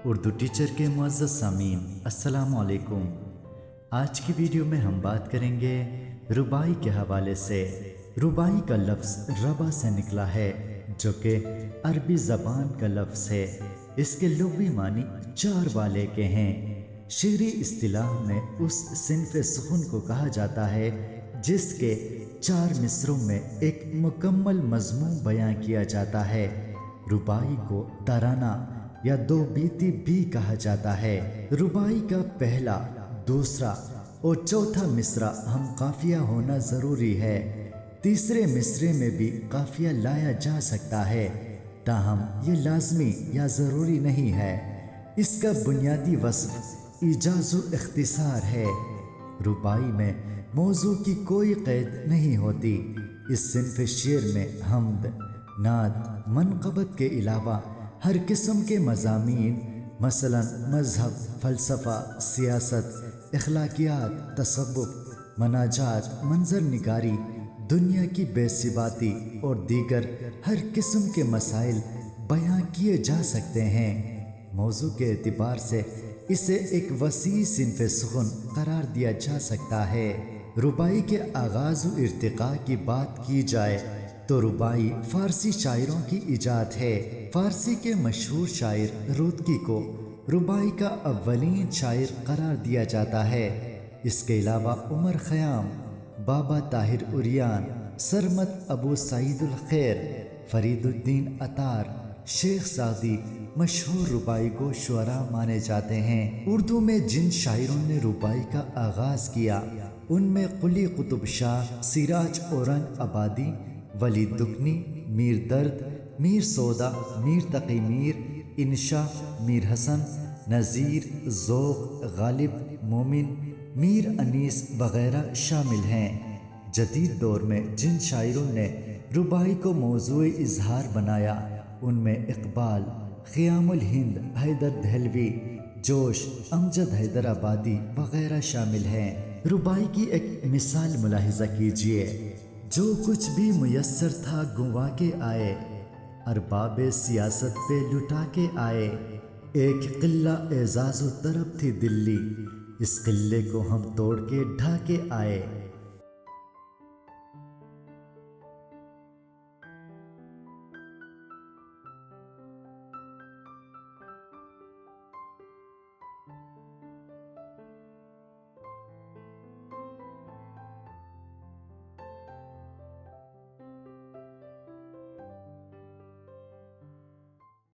Urdu teacher کے معزز سامعین السلام علیکم۔ آج کی ویڈیو میں ہم بات کریں گے ربائی کے حوالے سے۔ ربائی کا لفظ ربا سے نکلا ہے جو کہ عربی زبان کا لفظ ہے۔ اس کے لغوی معنی چار والے کے ہیں۔ شعری اصطلاح میں اس صنف سخن کو کہا جاتا ہے جس کے چار مصروں میں ایک مکمل مضمون بیان کیا جاتا ہے۔ ربائی کو ترانہ یا دو بیتی بھی کہا جاتا ہے۔ ربائی کا پہلا، دوسرا اور چوتھا مصرع ہم قافیہ ہونا ضروری ہے۔ تیسرے مصرے میں بھی قافیہ لایا جا سکتا ہے، تاہم یہ لازمی یا ضروری نہیں ہے۔ اس کا بنیادی وصف ایجاز و اختصار ہے۔ ربائی میں موضوع کی کوئی قید نہیں ہوتی۔ اس صنف شعر میں حمد، نعت، منقبت کے علاوہ ہر قسم کے مضامین مثلا مذہب، فلسفہ، سیاست، اخلاقیات، تصوف، مناجات، منظر نگاری، دنیا کی بے ثباتی اور دیگر ہر قسم کے مسائل بیان کیے جا سکتے ہیں۔ موضوع کے اعتبار سے اسے ایک وسیع صنف سخن قرار دیا جا سکتا ہے۔ ربائی کے آغاز و ارتقاء کی بات کی جائے تو ربائی فارسی شاعروں کی ایجاد ہے۔ فارسی کے مشہور شاعر رودکی کو ربائی کا اولین شاعر قرار دیا جاتا ہے۔ اس کے علاوہ عمر خیام، بابا طاہر عریان، سرمد ابو سعید الخیر، فرید الدین عطار، شیخ سعدی مشہور ربائی کو شعراء مانے جاتے ہیں۔ اردو میں جن شاعروں نے ربائی کا آغاز کیا ان میں قلی قطب شاہ، سراج اورنگ آبادی، ولی دکنی، میر درد، میر سودا، میر تقی میر، انشا، میر حسن، نذیر، ذوق، غالب، مومن، میر انیس وغیرہ شامل ہیں۔ جدید دور میں جن شاعروں نے ربائی کو موضوع اظہار بنایا ان میں اقبال، خیام الہند، حیدر دہلوی، جوش، امجد حیدر آبادی وغیرہ شامل ہیں۔ ربائی کی ایک مثال ملاحظہ کیجیے۔ جو کچھ بھی میسر تھا گنوا کے آئے، ارباب سیاست پہ لٹا کے آئے۔ ایک قلعہ اعزاز و طرب تھی دلی، اس قلعے کو ہم توڑ کے ڈھا کے آئے۔